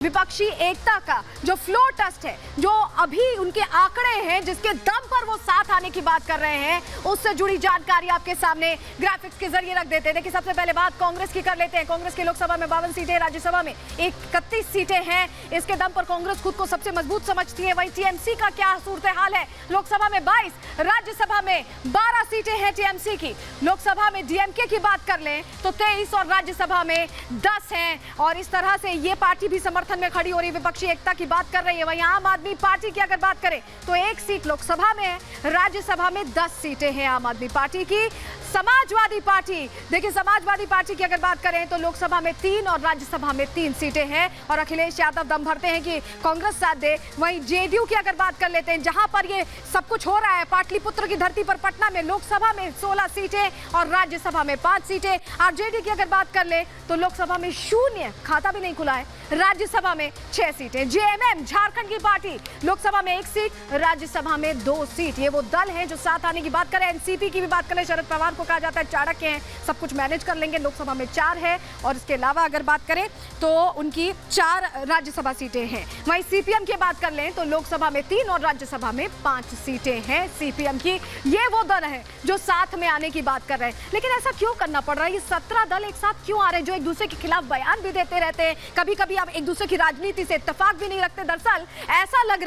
विपक्षी एकता का जो फ्लोर टेस्ट है, जो अभी उनके आंकड़े हैं, जिसके दम पर वो साथ आने की बात कर रहे हैं, उससे जुड़ी जानकारी आपके सामने ग्राफिक्स के जरिए रख देते हैं। देखिए, सबसे पहले बात कांग्रेस की कर लेते हैं। कांग्रेस की लोकसभा में 52 सीटें, राज्यसभा में 31 सीटें हैं। इसके दम पर कांग्रेस खुद को सबसे मजबूत समझती है। वहीं टीएमसी का क्या सूरत हाल है? लोकसभा में 22, राज्यसभा में 12 सीटें हैं टीएमसी की। लोकसभा में डीएमके की बात कर लें तो 23 और राज्यसभा में 10 हैं। और इस तरह से ये पार्टी भी समर्थन में खड़ी हो रही, विपक्षी एकता की बात कर रही है। वहीं आम आदमी पार्टी की अगर बात करें तो 1 सीट लोकसभा में है, राज्यसभा में 10 सीटें हैं आम आदमी पार्टी की। समाजवादी पार्टी, देखिए समाजवादी पार्टी की अगर बात करें तो लोकसभा में 3 और राज्यसभा में 3 सीटें हैं। और अखिलेश यादव दम भरते हैं कि कांग्रेस साथ दे। वहीं जेडीयू की अगर बात कर लेते हैं, जहां पर ये सब कुछ हो रहा है, पाटलिपुत्र की धरती पर पटना में लोकसभा में 16 सीटें और राज्यसभा में 5 सीटें। आरजेडी की अगर बात कर ले तो लोकसभा में 0, खाता भी नहीं खुला है, राज्यसभा में 6 सीटें। जेएमएम झारखंड की पार्टी, लोकसभा में 1 सीट, राज्यसभा में 2 सीट। ये वो दल हैं जो साथ आने की बात करें। एनसीपी की भी बात करें, शरद पवार को कहा जाता है चाणक्य हैं, सब कुछ मैनेज कर लेंगे। लोकसभा में 4 है और इसके अलावा अगर बात करें तो उनकी 4 राज्यसभा सीटें हैं। वहीं सीपीएम की बात कर लें तो लोकसभा में 3 और राज्यसभा में 5 सीटें हैं सीपीएम की। ये वो दल है जो साथ में आने की बात कर रहे हैं। लेकिन ऐसा क्यों करना पड़ रहा है? ये 17 दल एक साथ क्यों आ रहे हैं, जो एक दूसरे के खिलाफ बयान भी देते रहते हैं, कभी कभी आप एक दूसरे की राजनीति से इत्तेफाक भी नहीं रखते? दरअसल ऐसा लग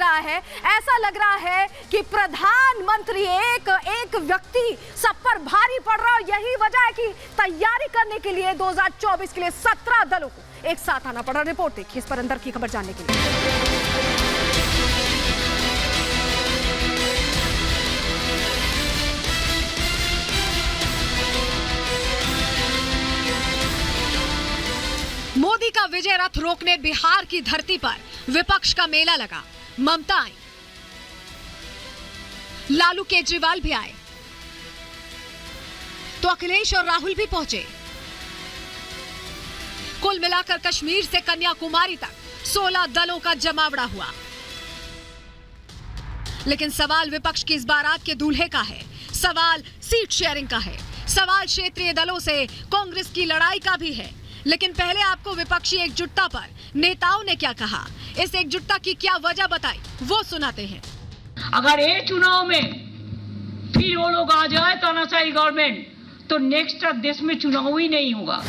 रहा है कि प्रधानमंत्री एक व्यक्ति सब पर भारी पड़ रहा है। यही वजह है कि तैयारी करने के लिए 2024 के लिए 17 दलों को एक साथ आना पड़ा। रिपोर्ट देखिए इस पर अंदर की खबर जानने के लिए। मोदी का विजय रथ रोकने बिहार की धरती पर विपक्ष का मेला लगा। ममता आई, लालू केजरीवाल भी आए, तो अखिलेश और राहुल भी पहुंचे। कुल मिलाकर कश्मीर से कन्याकुमारी तक 16 दलों का जमावड़ा हुआ। लेकिन सवाल विपक्ष की इस बारात के दूल्हे का है, सवाल सीट शेयरिंग का है, सवाल क्षेत्रीय दलों से कांग्रेस की लड़ाई का भी है। लेकिन पहले आपको विपक्षी एकजुटता पर नेताओं ने क्या कहा, इस एकजुटता की क्या वजह बताई, वो सुनाते हैं। अगर ये चुनाव में फिर वो लोग आ जाए तानाशाही गवर्नमेंट, तो नेक्स्ट देश में चुनाव ही नहीं होगा।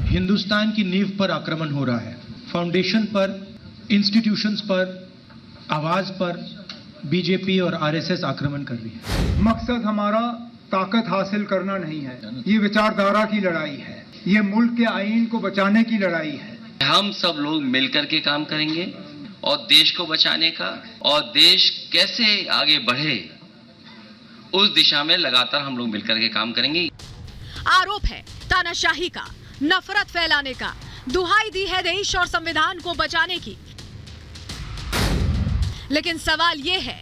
हिंदुस्तान की नींव पर आक्रमण हो रहा है, फाउंडेशन पर, इंस्टीट्यूशंस पर, आवाज पर बीजेपी और आरएसएस आक्रमण कर रही है। मकसद हमारा ताकत हासिल करना नहीं है, ये विचारधारा की लड़ाई है, ये मुल्क के आईन को बचाने की लड़ाई है। हम सब लोग मिलकर के काम करेंगे और देश को बचाने का, और देश कैसे आगे बढ़े उस दिशा में लगातार हम लोग मिलकर के काम करेंगे। आरोप है तानाशाही का, नफरत फैलाने का, दुहाई दी है देश और संविधान को बचाने की। लेकिन सवाल यह है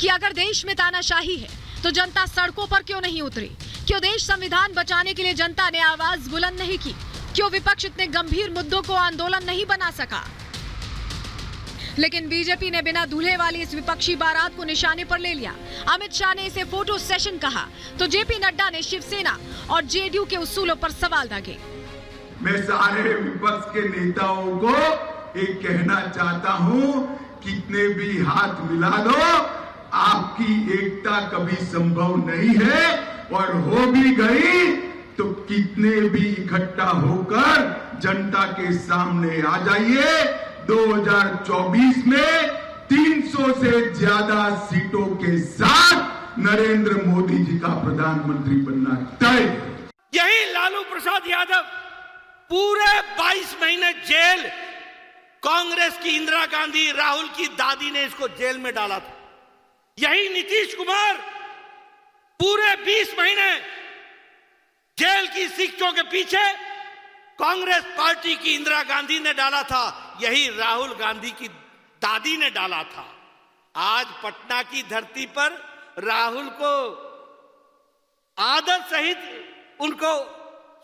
कि अगर देश में तानाशाही है तो जनता सड़कों पर क्यों नहीं उतरी? क्यों देश संविधान बचाने के लिए जनता ने आवाज बुलंद नहीं की? क्यों विपक्ष इतने गंभीर मुद्दों को आंदोलन नहीं बना सका? लेकिन बीजेपी ने बिना दूल्हे वाली इस विपक्षी बारात को निशाने पर ले लिया। अमित शाह ने इसे फोटो सेशन कहा तो जेपी नड्डा ने शिवसेना और जेडीयू के उसूलों पर सवाल दागे। मैं सारे विपक्ष के नेताओं को एक कहना चाहता हूं, कितने भी हाथ मिला लो, आपकी एकता कभी संभव नहीं है, और हो भी गई तो कितने भी इकट्ठा होकर जनता के सामने आ जाइए। 2024 में 300 से ज्यादा सीटों के साथ नरेंद्र मोदी जी का प्रधानमंत्री बनना तय। यही लालू प्रसाद यादव पूरे 22 महीने जेल, कांग्रेस की इंदिरा गांधी, राहुल की दादी ने इसको जेल में डाला था। यही नीतीश कुमार पूरे 20 महीने जेल की शिक्षों के पीछे कांग्रेस पार्टी की इंदिरा गांधी ने डाला था, यही राहुल गांधी की दादी ने डाला था। आज पटना की धरती पर राहुल को आदर सहित उनको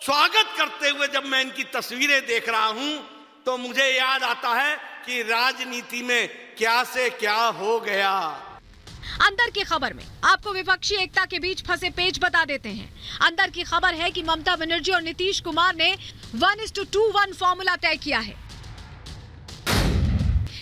स्वागत करते हुए जब मैं इनकी तस्वीरें देख रहा हूं तो मुझे याद आता है कि राजनीति में क्या से क्या हो गया। अंदर की खबर में आपको विपक्षी एकता के बीच फंसे पेच बता देते हैं। अंदर की खबर है कि ममता बनर्जी और नीतीश कुमार ने 1:2:1 फॉर्मूला तय किया है।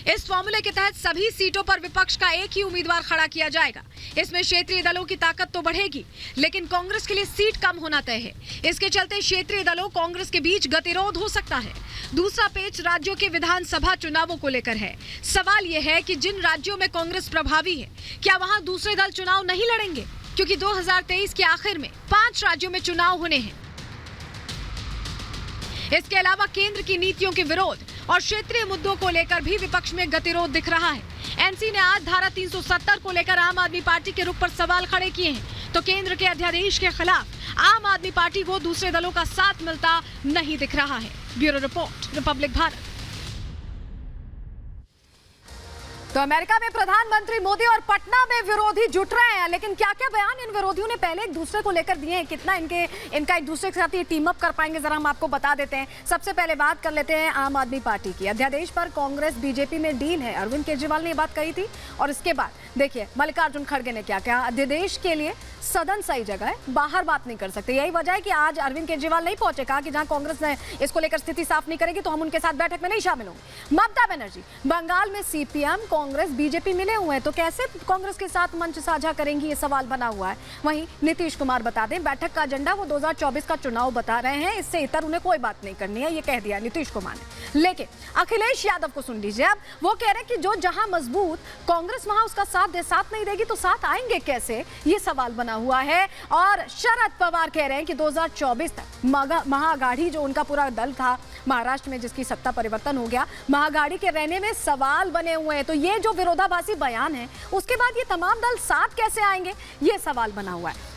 इस फॉर्मूले के तहत सभी सीटों पर विपक्ष का एक ही उम्मीदवार खड़ा किया जाएगा। इसमें क्षेत्रीय दलों की ताकत तो बढ़ेगी, लेकिन कांग्रेस के लिए सीट कम होना तय है। इसके चलते क्षेत्रीय दलों कांग्रेस के बीच गतिरोध हो सकता है। दूसरा पेच राज्यों के विधानसभा चुनावों को लेकर है। सवाल यह है कि जिन राज्यों में कांग्रेस प्रभावी है, क्या वहां दूसरे दल चुनाव नहीं लड़ेंगे? क्योंकि 2023 के आखिर में 5 राज्यों में चुनाव होने हैं। इसके अलावा केंद्र की नीतियों के विरोध और क्षेत्रीय मुद्दों को लेकर भी विपक्ष में गतिरोध दिख रहा है। एनसी ने आज धारा 370 को लेकर आम आदमी पार्टी के रुख पर सवाल खड़े किए हैं, तो केंद्र के अध्यादेश के खिलाफ आम आदमी पार्टी को दूसरे दलों का साथ मिलता नहीं दिख रहा है। Bureau report, Republic Bharat. तो अमेरिका में प्रधानमंत्री मोदी और पटना में विरोधी जुट रहे हैं, लेकिन क्या क्या बयान इन विरोधियों ने पहले एक दूसरे को लेकर दिए हैं, कितना इनका एक दूसरे के साथ ये टीम अप कर पाएंगे, जरा हम आपको बता देते हैं। सबसे पहले बात कर लेते हैं आम आदमी पार्टी की। अध्यादेश पर कांग्रेस बीजेपी में डील है, अरविंद केजरीवाल ने ये बात कही थी। और इसके बाद देखिए मल्लिकार्जुन खड़गे ने क्या कहा, अध्यादेश के लिए सदन सही जगह है, बाहर बात नहीं कर सकते। यही वजह है कि आज अरविंद केजरीवाल नहीं पहुंचे, कहा कि जहां कांग्रेस ने इसको लेकर स्थिति साफ नहीं करेगी तो हम उनके साथ बैठक में नहीं शामिल होंगे। ममता बनर्जी, बंगाल में सीपीएम कांग्रेस बीजेपी मिले हुए हैं, तो कैसे कांग्रेस के साथ मंच साझा करेंगी, ये सवाल बना हुआ है। वहीं नीतीश कुमार बता दें, बैठक का एजेंडा वो 2024 का चुनाव बता रहे हैं, इससे इतर उन्हें कोई बात नहीं करनी है, ये कह दिया नीतीश कुमार ने। लेकिन अखिलेश यादव को सुन लीजिए, अब वो कह रहे हैं कि जो जहां मजबूत कांग्रेस वहां उसका साथ नहीं देगी तो साथ आएंगे कैसे, ये सवाल बना हुआ है। और शरद पवार कह रहे हैं कि 2024 तक महाअघाड़ी जो उनका पूरा दल था महाराष्ट्र में, जिसकी सत्ता परिवर्तन हो गया, महाअघाड़ी के रहने में सवाल बने हुए हैं। तो ये जो विरोधाभासी बयान है, उसके बाद ये तमाम दल साथ कैसे आएंगे, ये सवाल बना हुआ है।